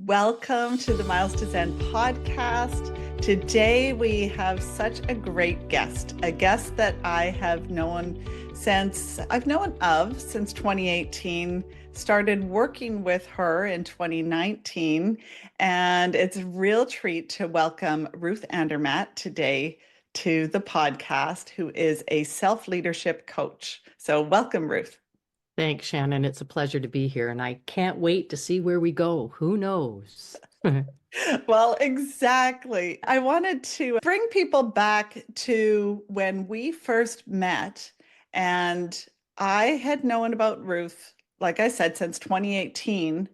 Welcome to the Miles to Zen podcast. Today we have such a great guest, a guest that I have known since 2018, started working with her in 2019, and it's a real treat to welcome Ruth Andermatt today to the podcast, who is a self-leadership coach. So welcome, Ruth. Thanks, Shannon. It's a pleasure to be here, and I can't wait to see where we go. Who knows? Well, exactly. I wanted to bring people back to when we first met, and I had known about Ruth, like I said, since 2018.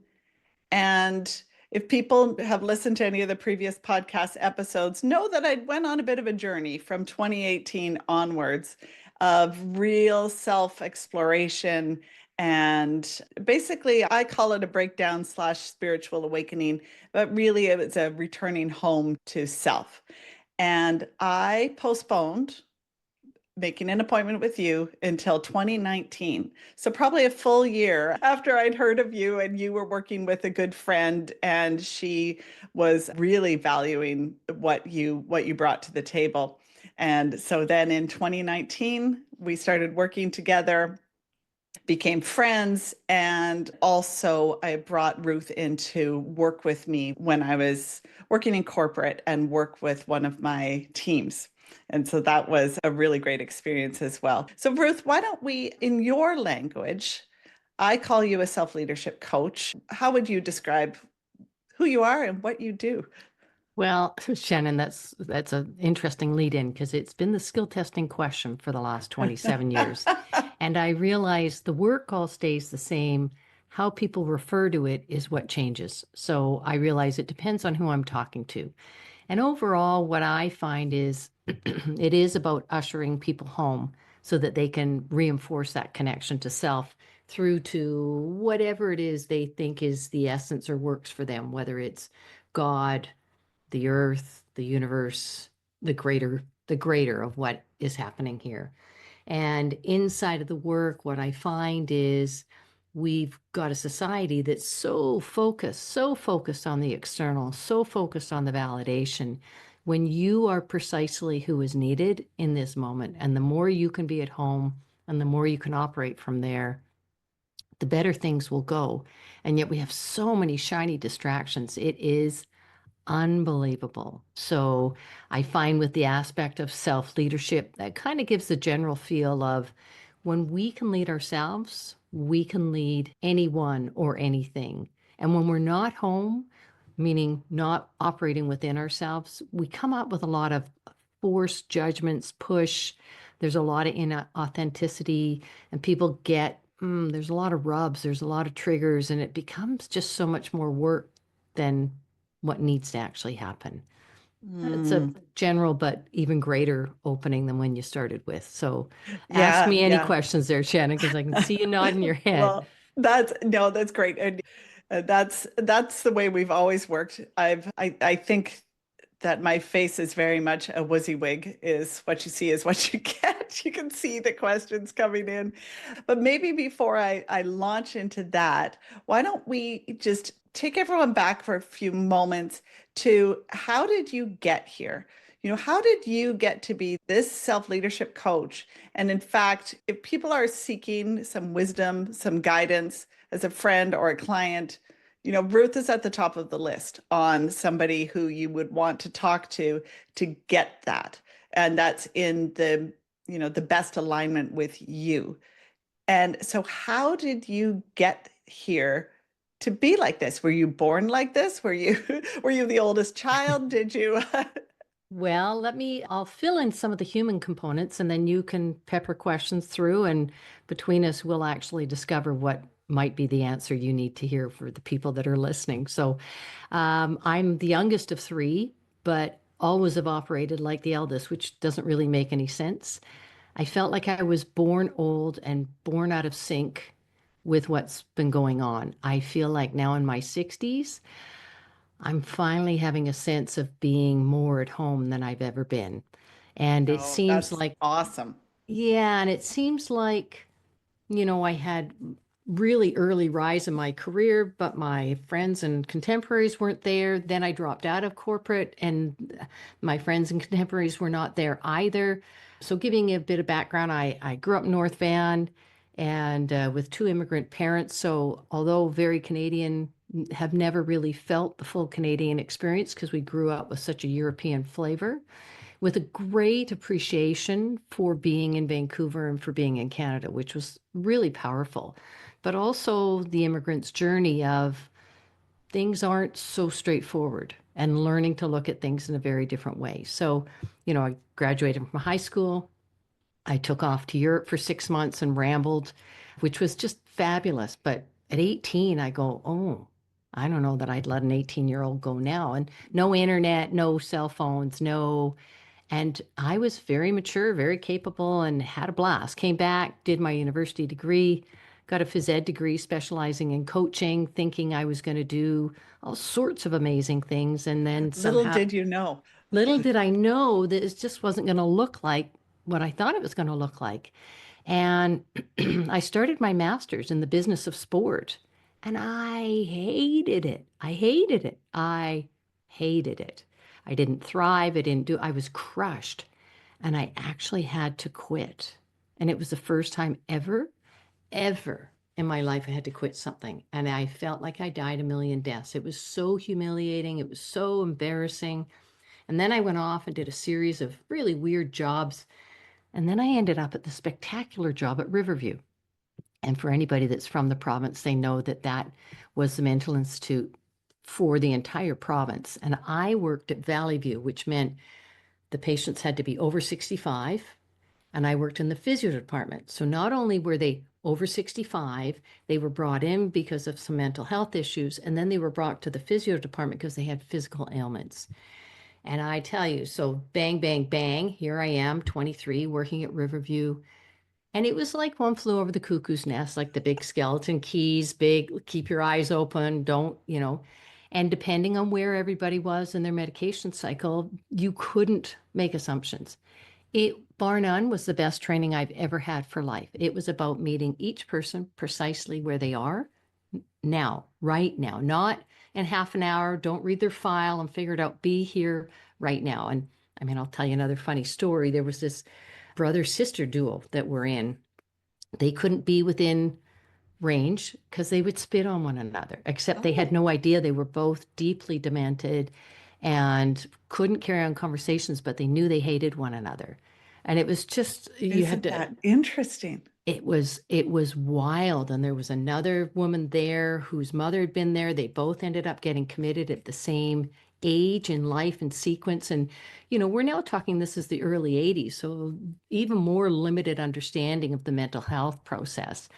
And if people have listened to any of the previous podcast episodes, know that I went on a bit of a journey from 2018 onwards of real self-exploration. And basically, I call it a breakdown slash spiritual awakening, but really it's a returning home to self. And I postponed making an appointment with you until 2019. So probably a full year after I'd heard of you and you were working with a good friend and she was really valuing what you brought to the table. And so then in 2019, we started working together, became friends, and also I brought Ruth in to work with me when I was working in corporate and work with one of my teams. And so that was a really great experience as well. So, Ruth, why don't we, in your language, I call you a self-leadership coach. How would you describe who you are and what you do? Well, Shannon, that's an interesting lead in because it's been the skill testing question for the last 27 years. And I realize the work all stays the same. How people refer to it is what changes. So I realize it depends on who I'm talking to. And overall, what I find is it is about ushering people home so that they can reinforce that connection to self through to whatever it is they think is the essence or works for them, whether it's God, the earth, the universe, the greater of what is happening here. And inside of the work, what I find is we've got a society that's so focused on the external, so focused on the validation. When you are precisely who is needed in this moment, and the more you can be at home and the more you can operate from there, the better things will go. And yet we have so many shiny distractions. It is unbelievable. So I find with the aspect of self-leadership, that kind of gives the general feel of when we can lead ourselves, we can lead anyone or anything. And when we're not home, meaning not operating within ourselves, we come up with a lot of forced judgments, push. There's a lot of inauthenticity, and people get, there's a lot of rubs, there's a lot of triggers, and it becomes just so much more work than what needs to actually happen. It's a Mm, general but even greater opening than when you started with. So ask yeah, me any yeah. questions there, Shannon, because I can see you nodding your head. Well, that's no, that's great. And that's the way we've always worked. I think that my face is very much a WYSIWYG, is what you see is what you get. You can see the questions coming in. But maybe before I launch into that, why don't we just take everyone back for a few moments to how did you get here? How did you get to be this self-leadership coach? And in fact, if people are seeking some wisdom, some guidance as a friend or a client, Ruth is at the top of the list on somebody who you would want to talk to get that. And that's in the best alignment with you. And so how did you get here to be like this? Were you born like this? Were you the oldest child? Did you? Well, I'll fill in some of the human components and then you can pepper questions through, and between us, we'll actually discover what might be the answer you need to hear for the people that are listening. So, I'm the youngest of three, but always have operated like the eldest, which doesn't really make any sense. I felt like I was born old and born out of sync with what's been going on. I feel like now in my 60s, I'm finally having a sense of being more at home than I've ever been. And it Oh, seems that's like, awesome. yeah, and it seems like, I had really early rise in my career, but my friends and contemporaries weren't there. Then I dropped out of corporate, and my friends and contemporaries were not there either. So, giving you a bit of background, I grew up in North Van and with two immigrant parents. So, although very Canadian, have never really felt the full Canadian experience because we grew up with such a European flavor, with a great appreciation for being in Vancouver and for being in Canada, which was really powerful. But also the immigrant's journey of things aren't so straightforward and learning to look at things in a very different way. So, I graduated from high school. I took off to Europe for 6 months and rambled, which was just fabulous. But at 18, I go, oh, I don't know that I'd let an 18-year-old go now. And no internet, no cell phones, no. And I was very mature, very capable, and had a blast. Came back, did my university degree, got a phys ed degree specializing in coaching, thinking I was going to do all sorts of amazing things. And then Little somehow, did you know. little did I know that it just wasn't going to look like what I thought it was going to look like. And I started my master's in the business of sport, and I hated it. I hated it. I hated it. I didn't thrive. I was crushed, and I actually had to quit. And it was the first time ever in my life I had to quit something. And I felt like I died a million deaths. It was so humiliating. It was so embarrassing. And then I went off and did a series of really weird jobs. And then I ended up at the spectacular job at Riverview. And for anybody that's from the province, they know that that was the mental institute for the entire province. And I worked at Valley View, which meant the patients had to be over 65. And I worked in the physio department. So not only were they over 65, they were brought in because of some mental health issues. And then they were brought to the physio department because they had physical ailments. And I tell you, so bang, bang, bang, here I am, 23, working at Riverview. And it was like one flew over the cuckoo's nest, like the big skeleton keys, big, keep your eyes open, don't. And depending on where everybody was in their medication cycle, you couldn't make assumptions. It, bar none, was the best training I've ever had for life. It was about meeting each person precisely where they are now, right now, not in half an hour. Don't read their file and figure it out. Be here right now. And I mean, I'll tell you another funny story. There was this brother sister duo that were in. They couldn't be within range because they would spit on one another, except they had Oh, no idea they were both deeply demented and couldn't carry on conversations, but they knew they hated one another. And it was just, you had isn't to, that interesting? it was wild. And there was another woman there whose mother had been there. They both ended up getting committed at the same age in life and sequence. And we're now talking, this is the early 80s, so even more limited understanding of the mental health process.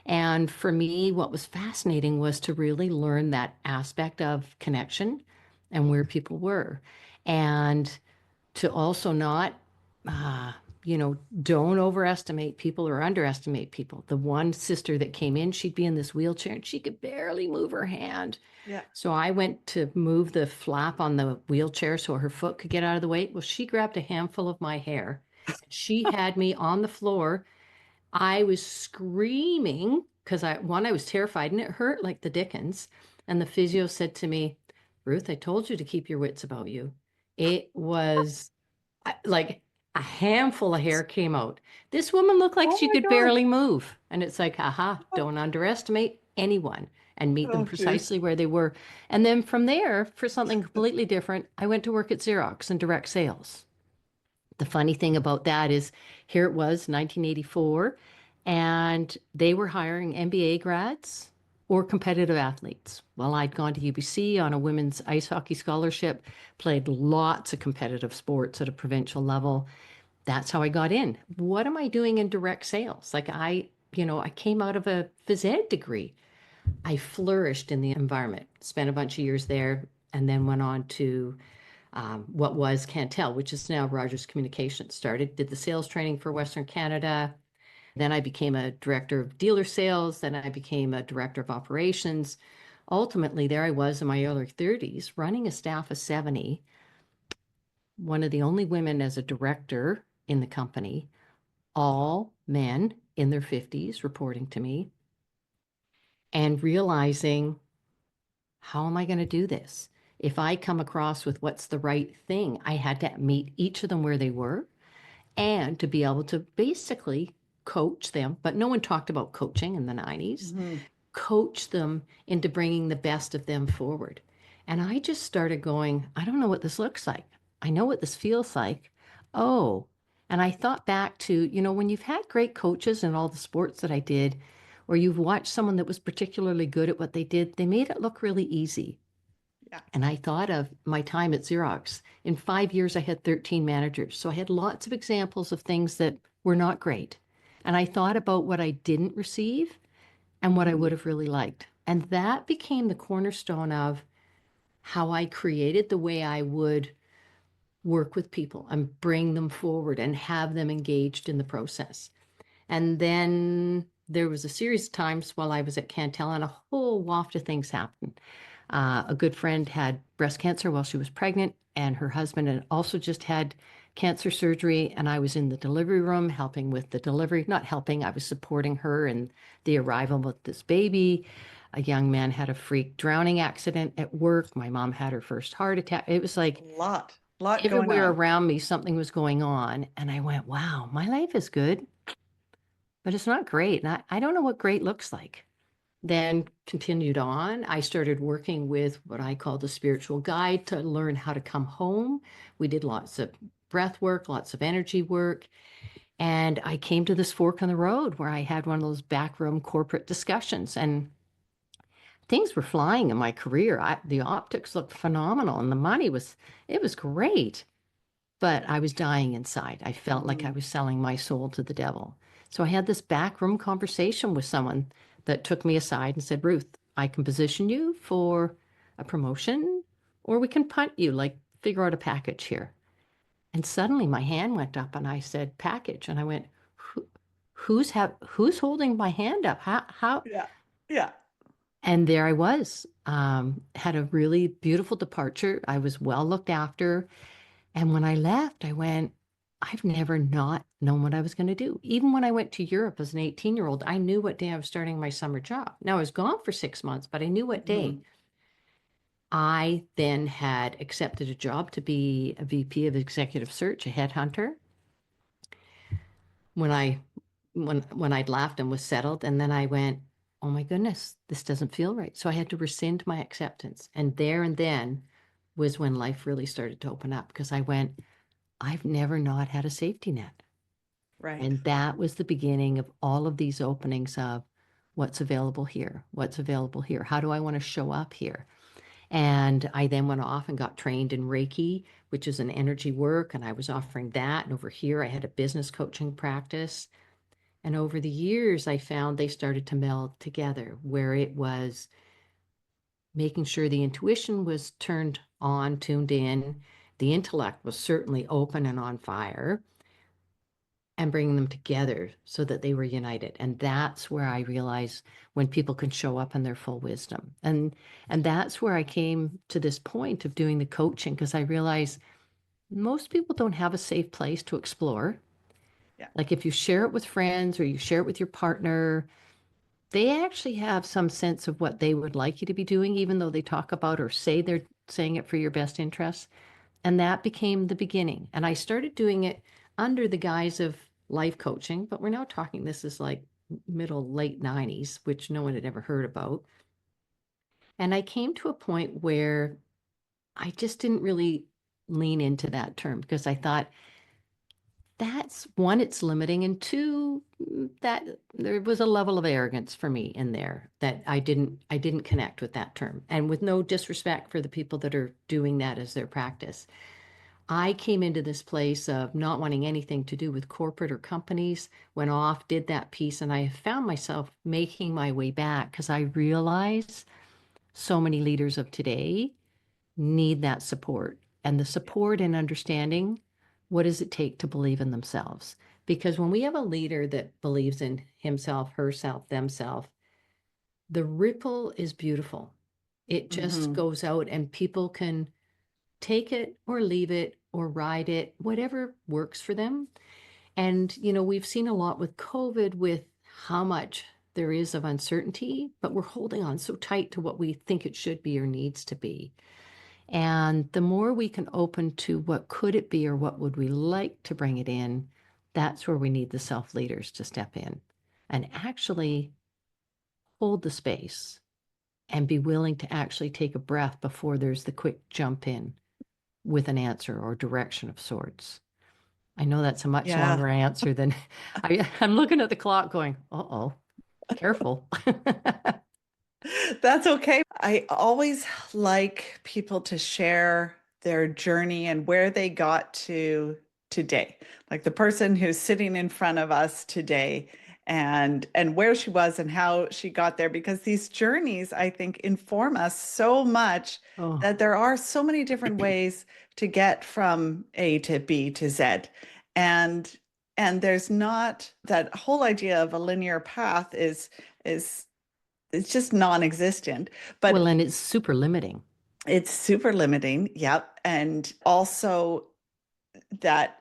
And for me, what was fascinating was to really learn that aspect of connection and where people were, and to also not, uh, don't overestimate people or underestimate people. The one sister that came in, she'd be in this wheelchair and she could barely move her hand. Yeah. So I went to move the flap on the wheelchair so her foot could get out of the way. Well, she grabbed a handful of my hair. She had me on the floor. I was screaming because I was terrified and it hurt like the dickens. And the physio said to me, Ruth, I told you to keep your wits about you. It was like a handful of hair came out. This woman looked like Oh she my could God. barely move. And it's like, aha, don't underestimate anyone and meet them Oh, geez. precisely where they were. And then from there, for something completely different, I went to work at Xerox in direct sales. The funny thing about that is here it was 1984, and they were hiring MBA grads or competitive athletes. Well, I'd gone to UBC on a women's ice hockey scholarship, played lots of competitive sports at a provincial level. That's how I got in. What am I doing in direct sales? Like I came out of a phys ed degree. I flourished in the environment, spent a bunch of years there, and then went on to what was Cantel, which is now Rogers Communications. Did the sales training for Western Canada. Then I became a director of dealer sales. Then I became a director of operations. Ultimately, there I was in my early 30s, running a staff of 70, one of the only women as a director in the company, all men in their 50s reporting to me. and realizing, how am I going to do this? If I come across with what's the right thing, I had to meet each of them where they were and to be able to basically coach them. But no one talked about coaching in the 90s. Mhm. Coach them into bringing the best of them forward. And I just started going, I don't know what this looks like. I know what this feels like. Oh, and I thought back to, when you've had great coaches in all the sports that I did, or you've watched someone that was particularly good at what they did, they made it look really easy. Yeah. And I thought of my time at Xerox. In 5 years, I had 13 managers. So I had lots of examples of things that were not great. And I thought about what I didn't receive and what I would have really liked. And that became the cornerstone of how I created the way I would work with people and bring them forward and have them engaged in the process. And then there was a series of times while I was at Cantel, and a whole waft of things happened. A good friend had breast cancer while she was pregnant, and her husband had also just had cancer surgery. And I was in the delivery room helping with the delivery, not helping, I was supporting her in the arrival of this baby. A young man had a freak drowning accident at work. My mom had her first heart attack. It was A like lot going everywhere on. around me, something was going on. And I went, wow, my life is good, but it's not great. And I don't know what great looks like. Then continued on. I started working with what I call the spiritual guide to learn how to come home. We did lots of breath work, lots of energy work. And I came to this fork in the road where I had one of those backroom corporate discussions, and things were flying in my career. The optics looked phenomenal and the money it was great. But I was dying inside. I felt like I Mhm. was selling my soul to the devil. So I had this backroom conversation with someone that took me aside and said, Ruth, I can position you for a promotion, or we can punt you, like figure out a package here. And suddenly my hand went up and I said, package. And I went, Who, who's holding my hand up? How? Yeah. Yeah. And there I was, had a really beautiful departure. I was well looked after. And when I left, I went, I've never not known what I was going to do. Even when I went to Europe as an 18-year-old, I knew what day I was starting my summer job. Now I was gone for 6 months, but I knew what day. Mhm. I then had accepted a job to be a VP of executive search, a headhunter. When I when I'd laughed and was settled, and then I went, oh my goodness, this doesn't feel right. So I had to rescind my acceptance. And there and then was when life really started to open up, because I went, I've never not had a safety net. Right. And that was the beginning of all of these openings of what's available here, what's available here, how do I want to show up here? And I then went off and got trained in Reiki, which is an energy work, and I was offering that. And over here, I had a business coaching practice. And over the years, I found they started to meld together, where it was making sure the intuition was turned on, tuned in, the intellect was certainly open and on fire, and bringing them together so that they were united. And that's where I realized when people can show up in their full wisdom. And that's where I came to this point of doing the coaching, because I realized most people don't have a safe place to explore. Yeah. Like if you share it with friends or you share it with your partner, they actually have some sense of what they would like you to be doing, even though they talk about or say they're saying it for your best interests. And that became the beginning. And I started doing it under the guise of life coaching, but we're now talking, this is like middle, late 90s, which no one had ever heard about. And I came to a point where I just didn't really lean into that term, because I thought, that's one, it's limiting, and two, that there was a level of arrogance for me in there that I didn't connect with that term. And with no disrespect for the people that are doing that as their practice, I came into this place of not wanting anything to do with corporate or companies, went off, did that piece, and I found myself making my way back because I realize so many leaders of today need that support, and the Yeah. support and understanding what does it take to believe in themselves. Because when we have a leader that believes in himself, herself, themselves, the ripple is beautiful. It just Mhm. goes out and people can take it or leave it or ride it, whatever works for them. And, we've seen a lot with COVID with how much there is of uncertainty, but we're holding on so tight to what we think it should be or needs to be. And the more we can open to what could it be or what would we like to bring it in, that's where we need the self leaders to step in and actually hold the space and be willing to actually take a breath before there's the quick jump in with an answer or direction of sorts. I know that's a much Yeah. longer answer than I'm looking at the clock going, uh-oh, careful. That's okay. I always like people to share their journey and where they got to today. Like the person who's sitting in front of us today and where she was and how she got there, because these journeys, I think, inform us so much Oh, that there are so many different ways to get from A to B to Z. And there's not that whole idea of a linear path is it's just non-existent, well, but and it's super limiting. it's super limiting. Yep. And also that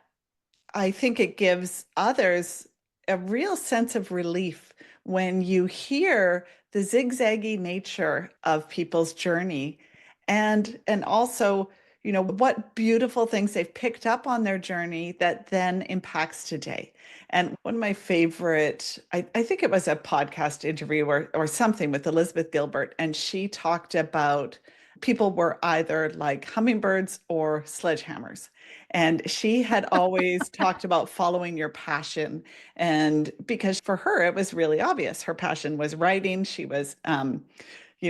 I think it gives others a real sense of relief when you hear the zigzaggy nature of people's journey and also, what beautiful things they've picked up on their journey that then impacts today. And one of my favorite, I think it was a podcast interview or something with Elizabeth Gilbert, and she talked about people were either like hummingbirds or sledgehammers. And she had always talked about following your passion. And because for her, it was really obvious. Her passion was writing. She was,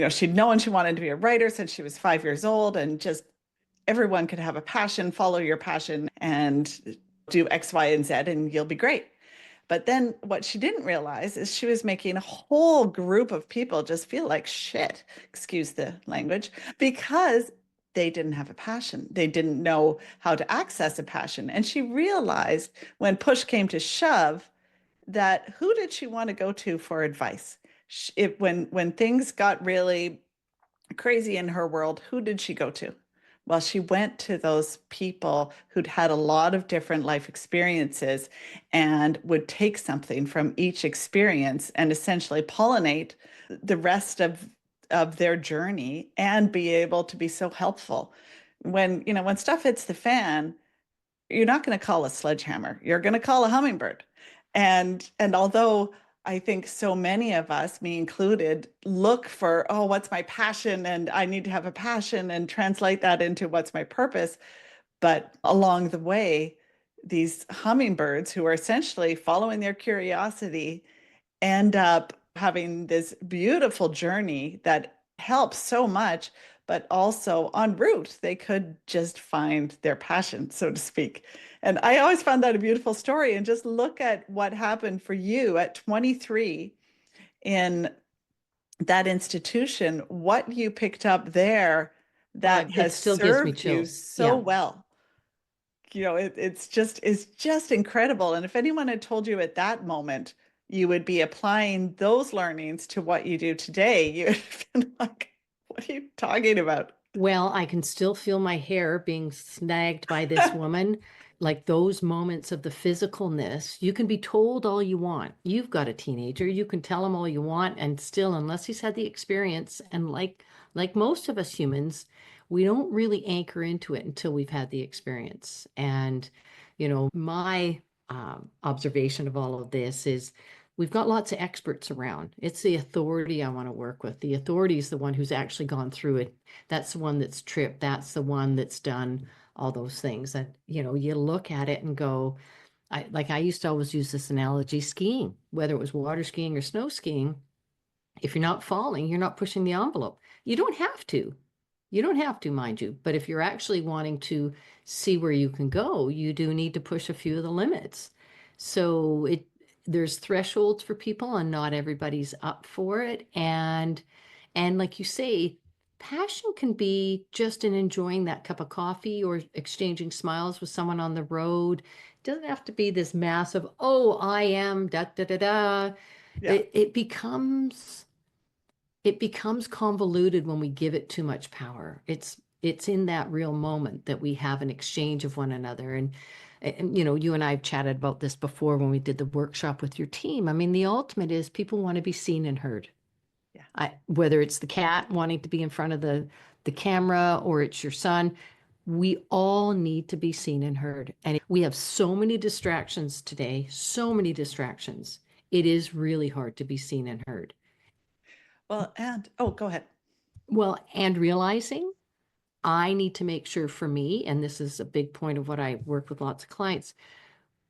she'd known she wanted to be a writer since she was 5 years old, and just everyone could have a passion, follow your passion and do X, Y, and Z, and you'll be great. But then what she didn't realize is she was making a whole group of people just feel like shit, excuse the language, because they didn't have a passion. They didn't know how to access a passion. And she realized when push came to shove that who did she want to go to for advice? When things got really crazy in her world, who did she go to? Well, she went to those people who'd had a lot of different life experiences and would take something from each experience and essentially pollinate the rest of their journey and be able to be so helpful. When stuff hits the fan, you're not going to call a sledgehammer. You're going to call a hummingbird. And although I think so many of us, me included, look for, oh, what's my passion? And I need to have a passion and translate that into what's my purpose. But along the way, these hummingbirds who are essentially following their curiosity end up having this beautiful journey that helps so much, but also en route, they could just find their passion, so to speak. And I always found that a beautiful story. And just look at what happened for you at 23 in that institution, what you picked up there Oh, that it has still gives me served you chills. so Yeah. well. It's just incredible. And if anyone had told you at that moment you would be applying those learnings to what you do today, you would have been like, what are you talking about? Well, I can still feel my hair being snagged by this woman. Like those moments of the physicalness, you can be told all you want. You've got a teenager, you can tell him all you want, and still, unless he's had the experience, and like most of us humans, we don't really anchor into it until we've had the experience. And my observation of all of this is we've got lots of experts around. It's the authority I want to work with. The authority is the one who's actually gone through it. That's the one that's tripped. That's the one that's done all those things. And you look at it and go, I used to always use this analogy, skiing, whether it was water skiing or snow skiing. If you're not falling, you're not pushing the envelope. You don't have to. You don't have to, mind you. But if you're actually wanting to see where you can go, you do need to push a few of the limits. So there's thresholds for people and not everybody's up for it. And like you say, passion can be just in enjoying that cup of coffee or exchanging smiles with someone on the road. It doesn't have to be this massive, oh, I am da da da da. Yeah. It becomes convoluted when we give it too much power. It's in that real moment that we have an exchange of one another. And And, you and I have chatted about this before when we did the workshop with your team. I mean, the ultimate is people want to be seen and heard. Yeah. Whether it's the cat wanting to be in front of the camera or it's your son, we all need to be seen and heard. And we have so many distractions today, so many distractions. It is really hard to be seen and heard. Well, and oh, go ahead. Well, and realizing I need to make sure for me, and this is a big point of what I work with lots of clients,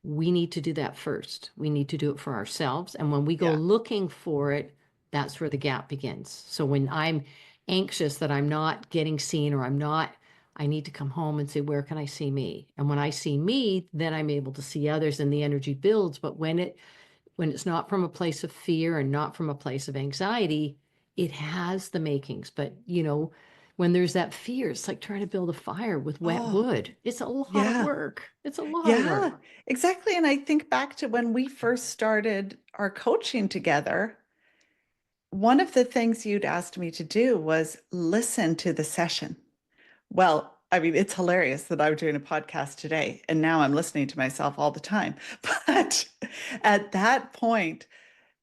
we need to do that first. We need to do it for ourselves. And when we go Yeah. looking for it, that's where the gap begins. So when I'm anxious that I'm not getting seen or I need to come home and say, where can I see me? And when I see me, then I'm able to see others and the energy builds. But when it's not from a place of fear and not from a place of anxiety, it has the makings. But when there's that fear, it's like trying to build a fire with wet Oh, wood. It's a lot of yeah. work. It's a lot of Yeah, work. exactly. And I think back to when we first started our coaching together, one of the things you'd asked me to do was listen to the session. Well, I mean, it's hilarious that I'm doing a podcast today and now I'm listening to myself all the time. But at that point,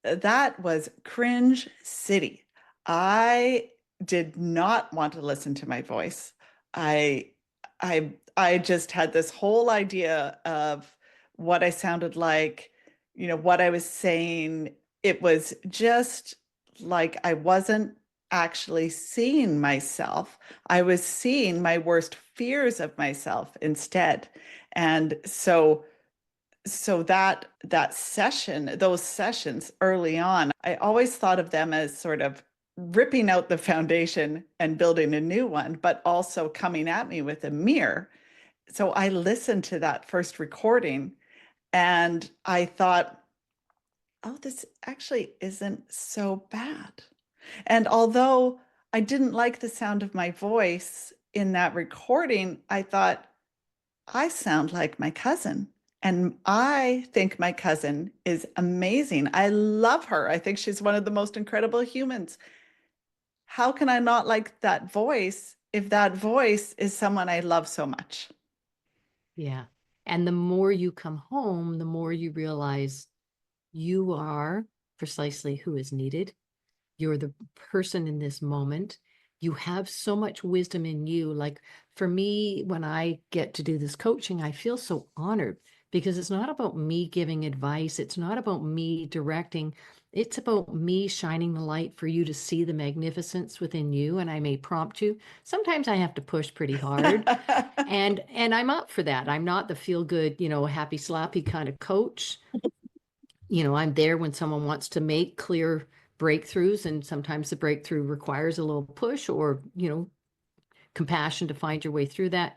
that was cringe city. I did not want to listen to my voice. I I just had this whole idea of what I sounded like, what I was saying. It was just like I wasn't actually seeing myself. I was seeing my worst fears of myself instead. And so that session, those sessions early on, I always thought of them as sort of ripping out the foundation and building a new one, but also coming at me with a mirror. So I listened to that first recording and I thought, oh, this actually isn't so bad. And although I didn't like the sound of my voice in that recording, I thought, I sound like my cousin. And I think my cousin is amazing. I love her. I think she's one of the most incredible humans. How can I not like that voice if that voice is someone I love so much? Yeah. And the more you come home, the more you realize you are precisely who is needed. You're the person in this moment. You have so much wisdom in you. Like for me, when I get to do this coaching, I feel so honored because it's not about me giving advice. It's not about me directing. It's about me shining the light for you to see the magnificence within you. And I may prompt you. Sometimes I have to push pretty hard. And I'm up for that. I'm not the feel good, happy slappy kind of coach. I'm there when someone wants to make clear breakthroughs, and sometimes the breakthrough requires a little push or, compassion to find your way through that.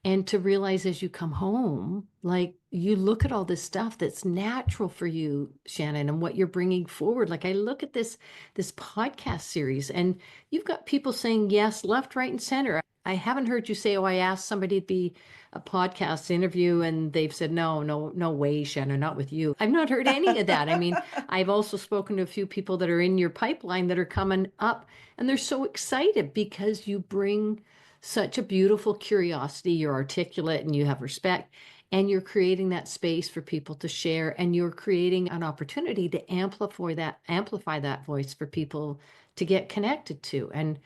And to realize as you come home, like you look at all this stuff that's natural for you, Shannon, and what you're bringing forward. Like I look at this podcast series, and you've got people saying yes, left, right, and center. I haven't heard you say, "Oh, I asked somebody to be a podcast interview," and they've said, "No, no, no way, Shannon, not with you." I've not heard any of that. I mean, I've also spoken to a few people that are in your pipeline that are coming up, and they're so excited because you bring such a beautiful curiosity. You're articulate and you have respect, and you're creating that space for people to share, and you're creating an opportunity to amplify that voice for people to get connected to. And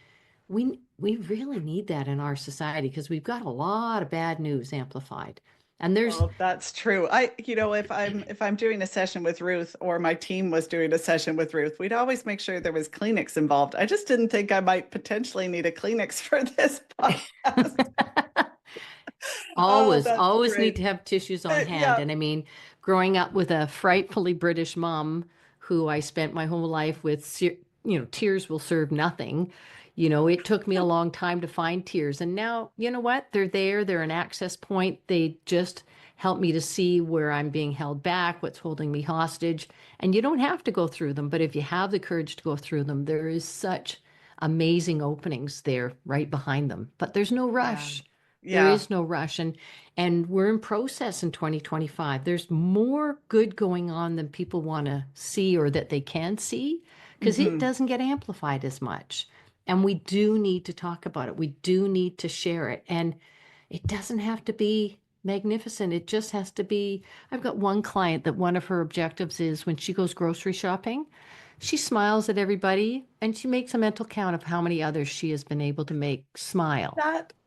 we really need that in our society because we've got a lot of bad news amplified. And there's Oh, that's true. If I'm doing a session with Ruth or my team was doing a session with Ruth, we'd always make sure there was Kleenex involved. I just didn't think I might potentially need a Kleenex for this podcast. Oh, that's always need great. to have tissues on hand. Yeah. And I mean, growing up with a frightfully British mom who I spent my whole life with, tears will serve nothing. It took me a long time to find tears. And now, you know what? They're there. They're an access point. They just help me to see where I'm being held back, what's holding me hostage. And you don't have to go through them, but if you have the courage to go through them, there is such amazing openings there right behind them. But there's no Yeah. rush. There Yeah. is no rush. And we're in process in 2025. There's more good going on than people want to see or that they can see because it Hmm. doesn't get amplified as much. And we do need to talk about it. We do need to share it. And it doesn't have to be magnificent. It just has to be. I've got one client that one of her objectives is when she goes grocery shopping, she smiles at everybody and she makes a mental count of how many others she has been able to make smile.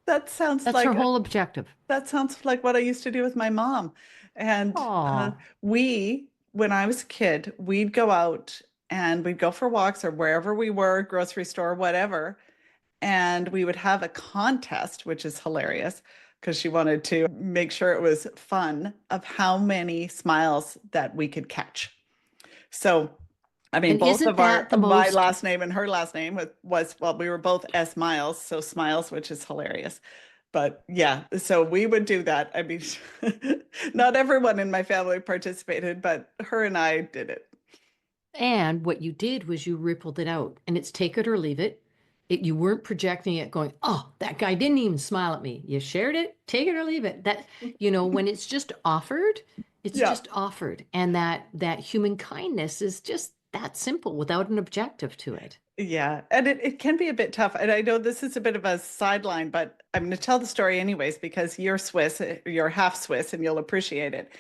That sounds That's her like whole objective. that sounds like what I used to do with my mom. And Oh, when I was a kid, we'd go out and we'd go for walks or wherever we were, grocery store, whatever. And we would have a contest, which is hilarious because she wanted to make sure it was fun of how many smiles that we could catch. So, I mean, and both isn't of that the my most last name and her last name well, we were both S Miles, so Smiles, which is hilarious. But yeah, so we would do that. I mean, not everyone in my family participated, but her and I did it. And what you did was you rippled it out, and it's take it or leave it. You weren't projecting it going, oh, that guy didn't even smile at me. You shared it, take it or leave it. That, when it's just offered, it's Yeah. just offered. And that human kindness is just that simple without an objective to it. Yeah, and it can be a bit tough. And I know this is a bit of a sideline, but I'm going to tell the story anyways because you're Swiss, you're half Swiss, and you'll appreciate it.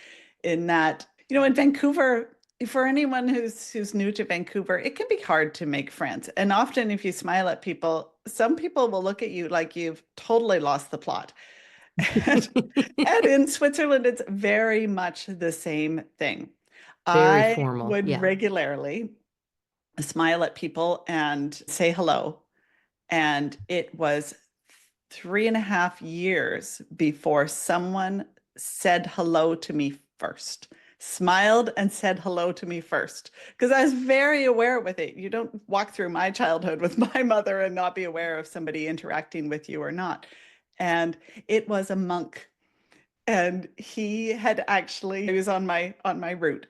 In that, in Vancouver, for anyone who's new to Vancouver, it can be hard to make friends. And often, if you smile at people, some people will look at you like you've totally lost the plot. And, and in Switzerland, it's very much the same thing. Very I formal. would Yeah. regularly smile at people and say hello. And it was 3.5 years before someone said hello to me first, smiled and said hello to me first. Because I was very aware with it. You don't walk through my childhood with my mother and not be aware of somebody interacting with you or not. And it was a monk. And he was on my route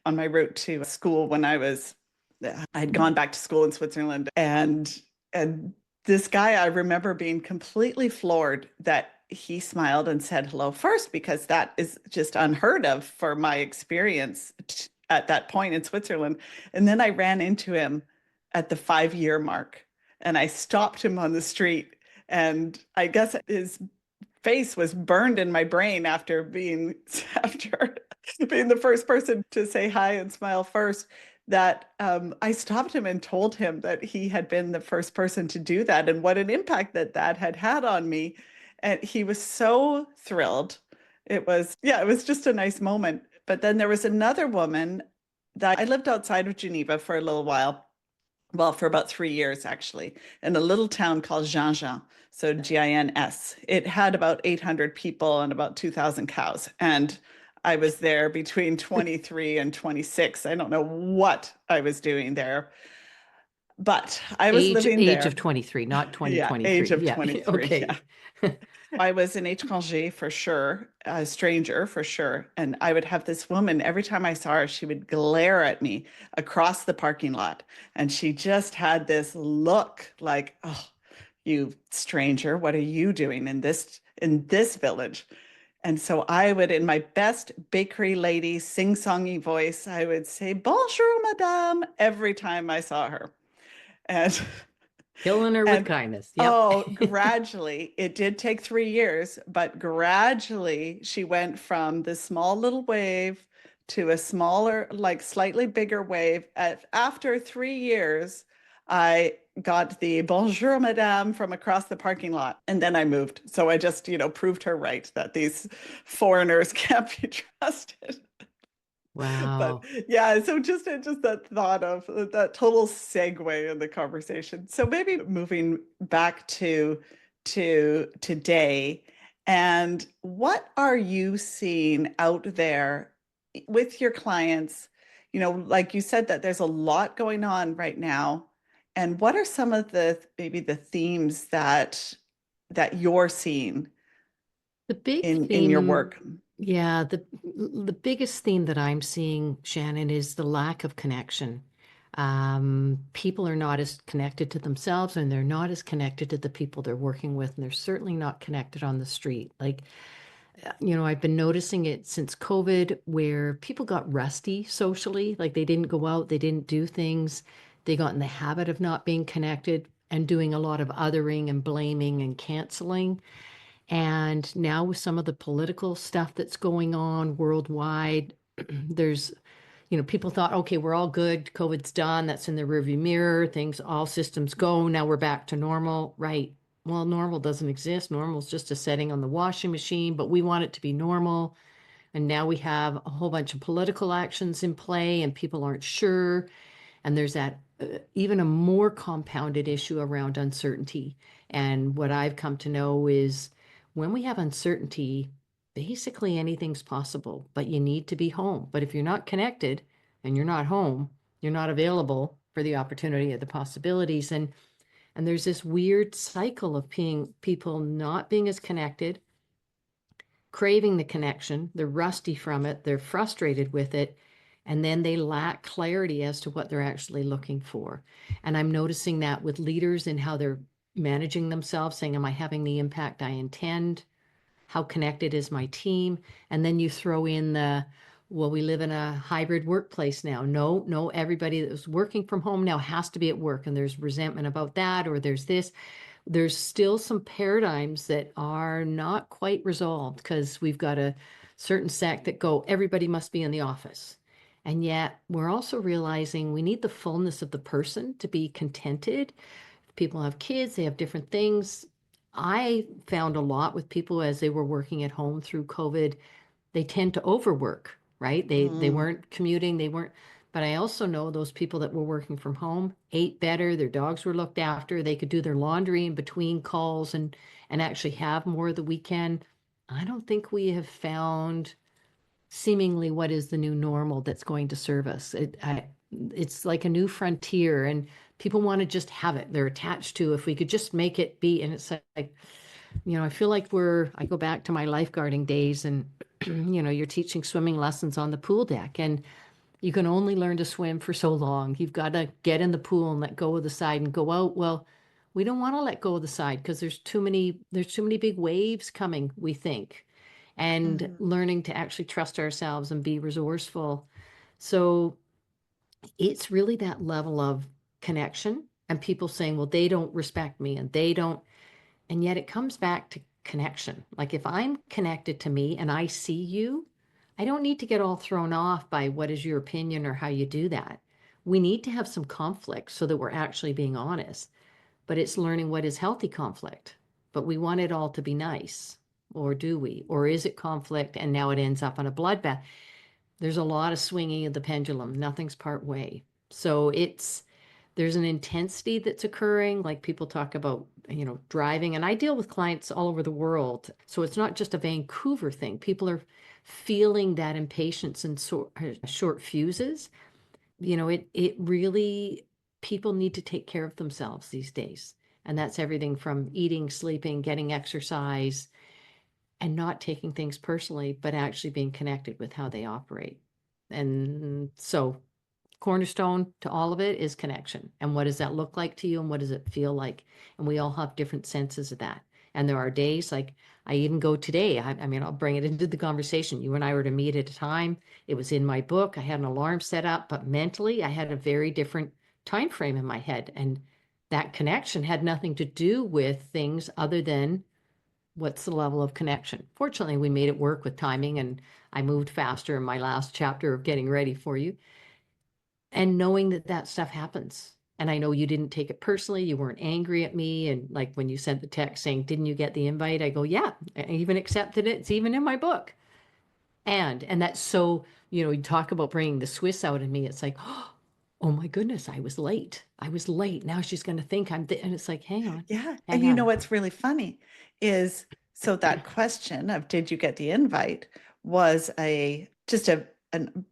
on my route to school when I'd gone back to school in Switzerland, and this guy, I remember being completely floored that he smiled and said hello first because that is just unheard of for my experience at that point in Switzerland. And then I ran into him at the 5 year mark and I stopped him on the street. And I guess his face was burned in my brain after being the first person to say hi and smile first, that I stopped him and told him that he had been the first person to do that and what an impact that had had on me. And he was so thrilled. Yeah, it was just a nice moment. But then there was another woman that I lived outside of Geneva for a little while. Well, for about 3 years, actually, in a little town called Jean. So Gins. It had about 800 people and about 2,000 cows. And I was there between 23 and 26. I don't know what I was doing there, but I was living Age there. of 23, not Yeah, age 2023. of Yeah. 23. Yeah. Okay. I was an étranger for sure, a stranger for sure. And I would have this woman, every time I saw her, she would glare at me across the parking lot. And she just had this look like, oh, you stranger, what are you doing in this village? And so I would, in my best bakery lady sing-songy voice, I would say, Bonjour, madame, every time I saw her. And Killing her with and kindness. Yep. oh, gradually, it did take 3 years, but gradually she went from this small little wave to a smaller, like slightly bigger wave. After 3 years, I got the bonjour, madame from across the parking lot, and then I moved. So I just, proved her right that these foreigners can't be trusted. But Wow. yeah, so just that thought of that total segue in the conversation. So maybe moving back to today, and what are you seeing out there with your clients? Like you said that there's a lot going on right now. And what are some of the maybe the themes that you're seeing The big in your theme, work? yeah, the biggest theme that I'm seeing, Shannon, is the lack of connection. People are not as connected to themselves and they're not as connected to the people they're working with, and they're certainly not connected on the street. Like, I've been noticing it since COVID where people got rusty socially, like they didn't go out, they didn't do things, they got in the habit of not being connected and doing a lot of othering and blaming and canceling. And now with some of the political stuff that's going on worldwide, there's, people thought, okay, we're all good. COVID's done. That's in the rearview mirror. Things, all systems go. Now we're back to normal. Right. Well, normal doesn't exist. Normal is just a setting on the washing machine, but we want it to be normal. And now we have a whole bunch of political actions in play and people aren't sure. And there's that even a more compounded issue around uncertainty. And what I've come to know is when we have uncertainty, basically anything's possible, but you need to be home. But if you're not connected and you're not home, you're not available for the opportunity of the possibilities. And there's this weird cycle of being people not being as connected, craving the connection, they're rusty from it, they're frustrated with it, and then they lack clarity as to what they're actually looking for. And I'm noticing that with leaders and how they're managing themselves, saying, am I having the impact I intend? How connected is my team? And then you throw in well, we live in a hybrid workplace now. No, everybody that was working from home now has to be at work, and there's resentment about that, or there's this. There's still some paradigms that are not quite resolved because we've got a certain sect that go, everybody must be in the office. And yet we're also realizing we need the fullness of the person to be contented. If people have kids, they have different things. I found a lot with people as they were working at home through COVID, they tend to overwork, right? They Mm. weren't commuting, they weren't, but I also know those people that were working from home ate better, their dogs were looked after, they could do their laundry in between calls and actually have more of the weekend. I don't think we have found seemingly what is the new normal that's going to serve us. It's like a new frontier, and people want to just have it. They're attached to if we could just make it be. And it's like, I feel like I go back to my lifeguarding days and, you're teaching swimming lessons on the pool deck and you can only learn to swim for so long. You've got to get in the pool and let go of the side and go out. Well, we don't want to let go of the side because there's too many big waves coming, we think, and Mhm. learning to actually trust ourselves and be resourceful. So it's really that level of connection and people saying, well, they don't respect me and they don't, and yet it comes back to connection. Like if I'm connected to me and I see you, I don't need to get all thrown off by what is your opinion or how you do that. We need to have some conflict so that we're actually being honest, but it's learning what is healthy conflict. But we want it all to be nice. Or do we? Or is it conflict and now it ends up on a bloodbath? There's a lot of swinging of the pendulum. Nothing's part way. So there's an intensity that's occurring. Like people talk about, driving, and I deal with clients all over the world. So it's not just a Vancouver thing. People are feeling that impatience and short fuses. It really, people need to take care of themselves these days. And that's everything from eating, sleeping, getting exercise, and not taking things personally, but actually being connected with how they operate. And so, cornerstone to all of it is connection. And what does that look like to you? And what does it feel like? And we all have different senses of that. And there are days like I even go today. I mean, I'll bring it into the conversation. You and I were to meet at a time. It was in my book. I had an alarm set up, but mentally, I had a very different time frame in my head. And that connection had nothing to do with things other than what's the level of connection. Fortunately, we made it work with timing and I moved faster in my last chapter of getting ready for you and knowing that that stuff happens. And I know you didn't take it personally. You weren't angry at me. And like when you sent the text saying, didn't you get the invite? I go, yeah, I even accepted it. It's even in my book. And that's so, you talk about bringing the Swiss out in me. It's like, oh my goodness, I was late. I was late. Now she's going to think and it's like, hang on, Yeah. And hang you know on. what's really funny is so that question of did you get the invite was a just an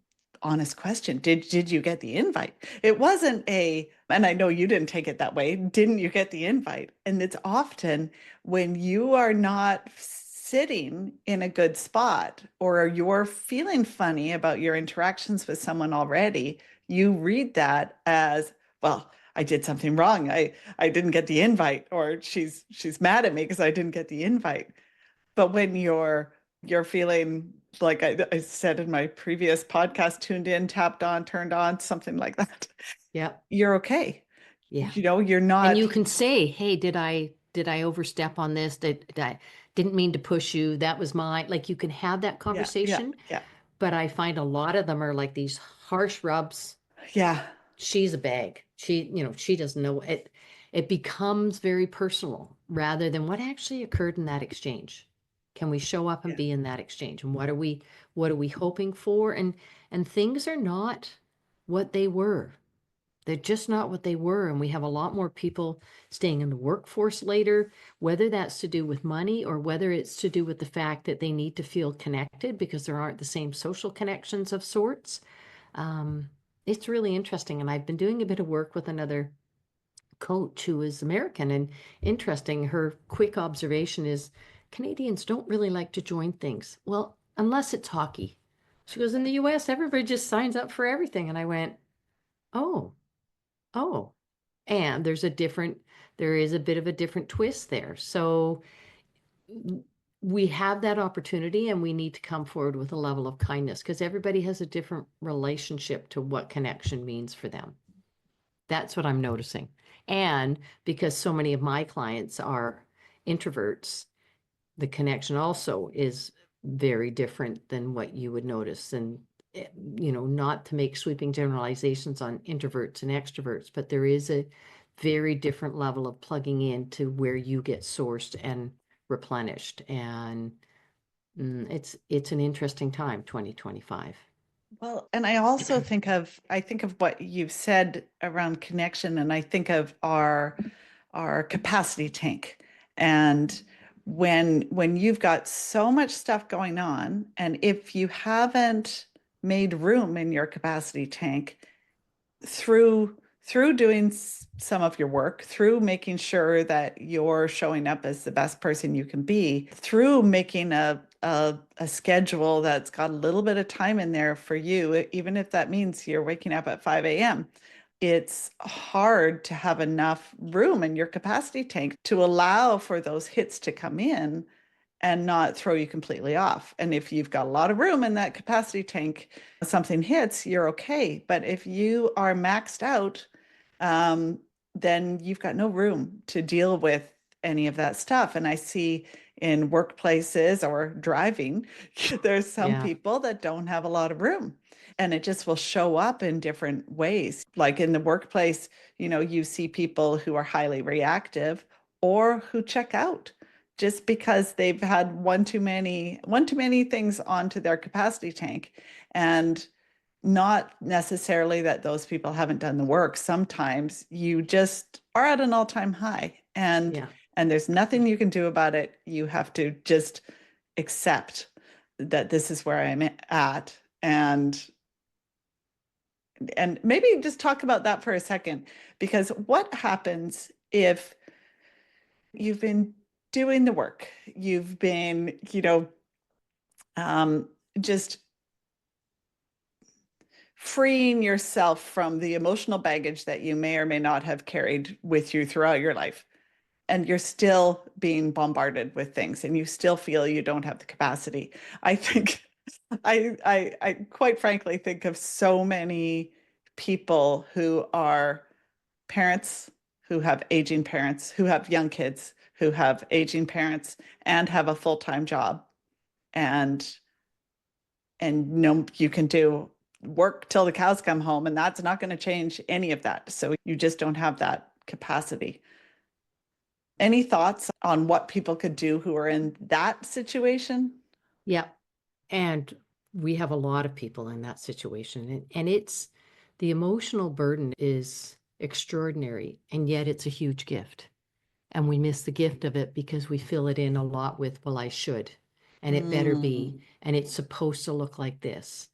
honest question. Did you get the invite? It wasn't and I know you didn't take it that way. Didn't you get the invite? And it's often when you are not sitting in a good spot or you're feeling funny about your interactions with someone already, you read that as, well, I did something wrong. I didn't get the invite, or she's mad at me because I didn't get the invite. But when you're feeling like I said in my previous podcast, tuned in, tapped on, turned on, something like that, Yep. you're okay. Yeah. You're And not. you can say, hey, did I overstep on this? Did I Didn't mean to push you. That was my, like, you can have that Yeah, yeah, conversation, yeah, but I find a lot of them are like these harsh rubs. yeah, She's a bag. She doesn't know it. It becomes very personal rather than what actually occurred in that exchange. Can we show up and yeah. be in that exchange? And what are we hoping for? And things are not what they were. They're just not what they were. And we have a lot more people staying in the workforce later, whether that's to do with money or whether it's to do with the fact that they need to feel connected because there aren't the same social connections of sorts. Um, it's really interesting. And I've been doing a bit of work with another coach who is American. And interesting, her quick observation is Canadians don't really like to join things. Well, unless it's hockey. She goes, in the US, everybody just signs up for everything. And I went, oh. Oh, and there is a bit of a different twist there. So we have that opportunity and we need to come forward with a level of kindness because everybody has a different relationship to what connection means for them. That's what I'm noticing. And because so many of my clients are introverts, the connection also is very different than what you would notice. And, not to make sweeping generalizations on introverts and extroverts, but there is a very different level of plugging in to where you get sourced and replenished. And it's an interesting time, 2025. Well, and I think of what you've said around connection, and I think of our capacity tank. And when you've got so much stuff going on, and if you haven't made room in your capacity tank, through doing some of your work, through making sure that you're showing up as the best person you can be, through making a schedule that's got a little bit of time in there for you, even if that means you're waking up at 5 a.m. It's hard to have enough room in your capacity tank to allow for those hits to come in and not throw you completely off. And if you've got a lot of room in that capacity tank, something hits, you're okay. But if you are maxed out, um, then you've got no room to deal with any of that stuff. And I see in workplaces or driving, there's some Yeah. people that don't have a lot of room. And it just will show up in different ways. Like in the workplace, you see people who are highly reactive or who check out just because they've had one too many things onto their capacity tank. And not necessarily that those people haven't done the work. Sometimes you just are at an all-time high, and Yeah. and there's nothing you can do about it. You have to just accept that this is where I'm at. And maybe just talk about that for a second, because what happens if you've been doing the work, you've been, just freeing yourself from the emotional baggage that you may or may not have carried with you throughout your life, and you're still being bombarded with things and you still feel you don't have the capacity. I think I quite frankly think of so many people who are parents, who have aging parents, who have young kids, who have aging parents and have a full-time job, and you can do work till the cows come home, and that's not going to change any of that. So you just don't have that capacity. Any thoughts on what people could do who are in that situation? Yeah. And we have a lot of people in that situation. And it's the emotional burden is extraordinary. And yet it's a huge gift. And we miss the gift of it because we fill it in a lot with, well, I should, and it better be, Mm, and it's supposed to look like this.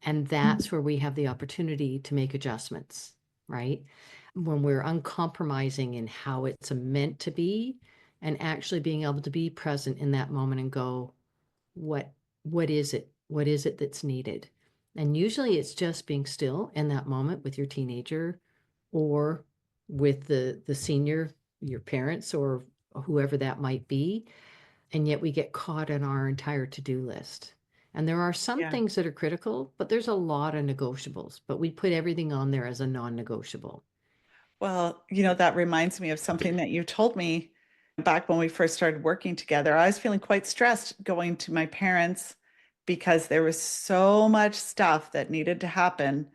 And that's where we have the opportunity to make adjustments, right? When we're uncompromising in how it's meant to be and actually being able to be present in that moment and go, what what is it? What is it that's needed? And usually it's just being still in that moment with your teenager or with the senior, your parents or whoever that might be. And yet we get caught in our entire to-do list. And there are some yeah. things that are critical, but there's a lot of negotiables. But we put everything on there as a non-negotiable. Well, that reminds me of something that you told me. Back when we first started working together, I was feeling quite stressed going to my parents because there was so much stuff that needed to happen.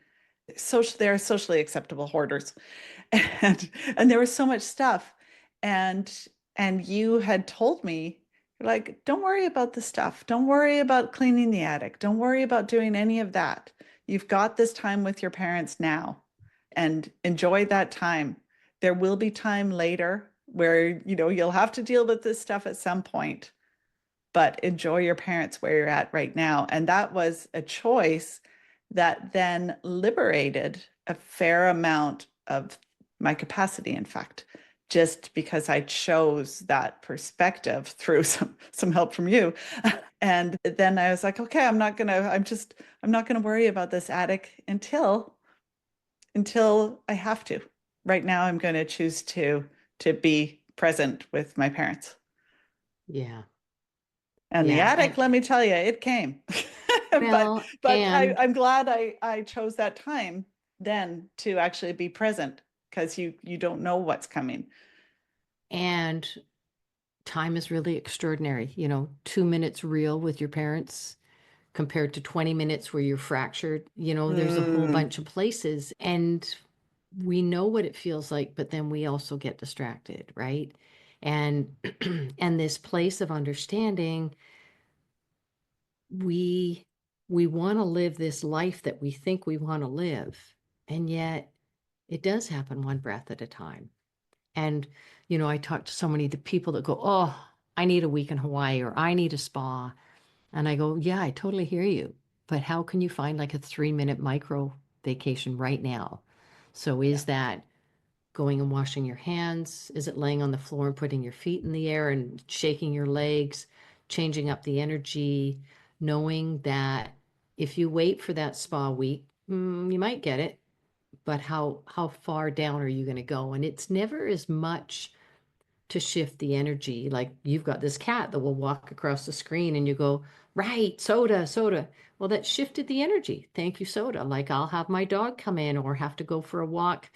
They're socially acceptable hoarders. And there was so much stuff. And you had told me, like, don't worry about the stuff. Don't worry about cleaning the attic. Don't worry about doing any of that. You've got this time with your parents now and enjoy that time. There will be time later where, you'll have to deal with this stuff at some point, but enjoy your parents where you're at right now. And that was a choice that then liberated a fair amount of my capacity, in fact, just because I chose that perspective through some help from you. And then I was like, okay, I'm not gonna worry about this attic until I have to. Right now, I'm going to choose to be present with my parents. Yeah. And the Yeah. attic, And let me tell you, it came. but well, but and I'm glad I chose that time then to actually be present because you don't know what's coming. and time is really extraordinary. 2 minutes real with your parents compared to 20 minutes where you're fractured. There's a whole Mm. bunch of places, and we know what it feels like, but then we also get distracted, right? And and this place of understanding, we we want to live this life that we think we want to live, and yet it does happen one breath at a time. And I talk to so many of the people that go, oh, I need a week in Hawaii, or I need a spa. And I go, yeah, I totally hear you. But how can you find like a 3-minute micro vacation right now? So Yeah. is that going and washing your hands? Is it laying on the floor and putting your feet in the air and shaking your legs, changing up the energy, knowing that if you wait for that spa week, you might get it, but how far down are you going to go? And it's never as much to shift the energy. Like you've got this cat that will walk across the screen and you go, right, soda, soda. Well, that shifted the energy. Thank you, soda. Like I'll have my dog come in or have to go for a walk,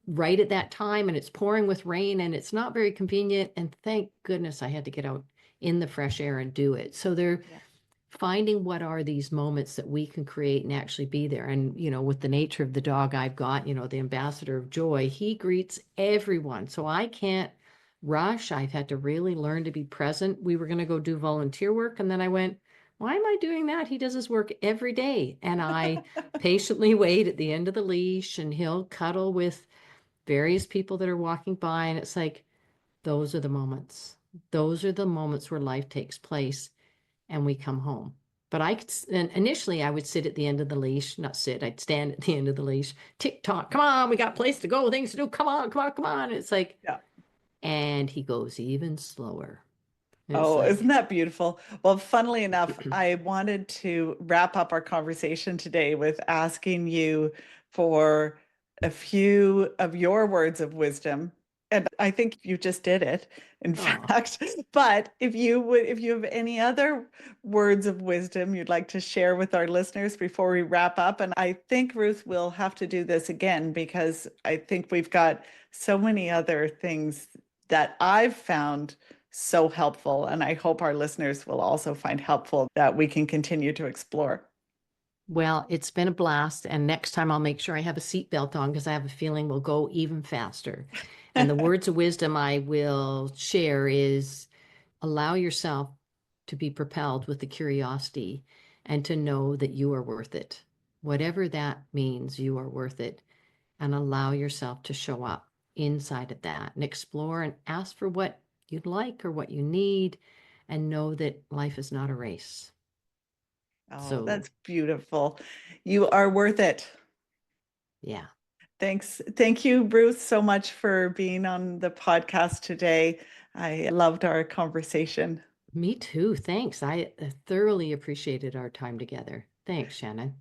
right at that time and it's pouring with rain and it's not very convenient. And thank goodness I had to get out in the fresh air and do it. So they're Yeah. finding what are these moments that we can create and actually be there. And, with the nature of the dog I've got, the ambassador of joy, he greets everyone. So I can't rush. I've had to really learn to be present. We were going to go do volunteer work. And then I went, why am I doing that? He does his work every day. And I patiently wait at the end of the leash and he'll cuddle with various people that are walking by. And it's like, those are the moments. Those are the moments where life takes place and we come home. But and initially I would sit at the end of the leash, not sit, I'd stand at the end of the leash, tick tock, come on, we got a place to go, things to do, come on, come on, come on. It's like, Yeah. and he goes even slower. It's Oh, isn't like, that beautiful? Well, funnily enough, I wanted to wrap up our conversation today with asking you for a few of your words of wisdom. And I think you just did it, in oh, fact. But if you have any other words of wisdom you'd like to share with our listeners before we wrap up, and I think Ruth will have to do this again because I think we've got so many other things that I've found so helpful. And I hope our listeners will also find helpful that we can continue to explore. well, it's been a blast. And next time I'll make sure I have a seatbelt on because I have a feeling we'll go even faster. And the words of wisdom I will share is allow yourself to be propelled with the curiosity and to know that you are worth it. Whatever that means, you are worth it. And allow yourself to show up inside of that and explore and ask for what you'd like or what you need and know that life is not a race. Oh, So, that's beautiful. You are worth it. yeah, Thanks. Thank you, Ruth, so much for being on the podcast today. I loved our conversation. me too. Thanks. I thoroughly appreciated our time together. Thanks, Shannon.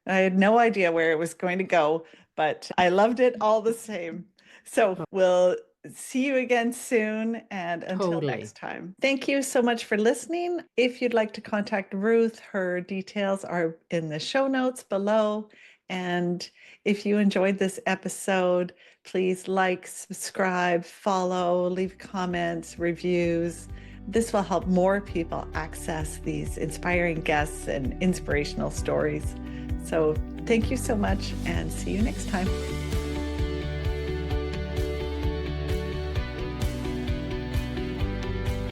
I had no idea where it was going to go, but I loved it all the same. So Oh, we'll see you again soon. And until totally. next time, thank you so much for listening. If you'd like to contact Ruth, her details are in the show notes below. And if you enjoyed this episode, please like, subscribe, follow, leave comments, reviews. This will help more people access these inspiring guests and inspirational stories. So thank you so much, and see you next time.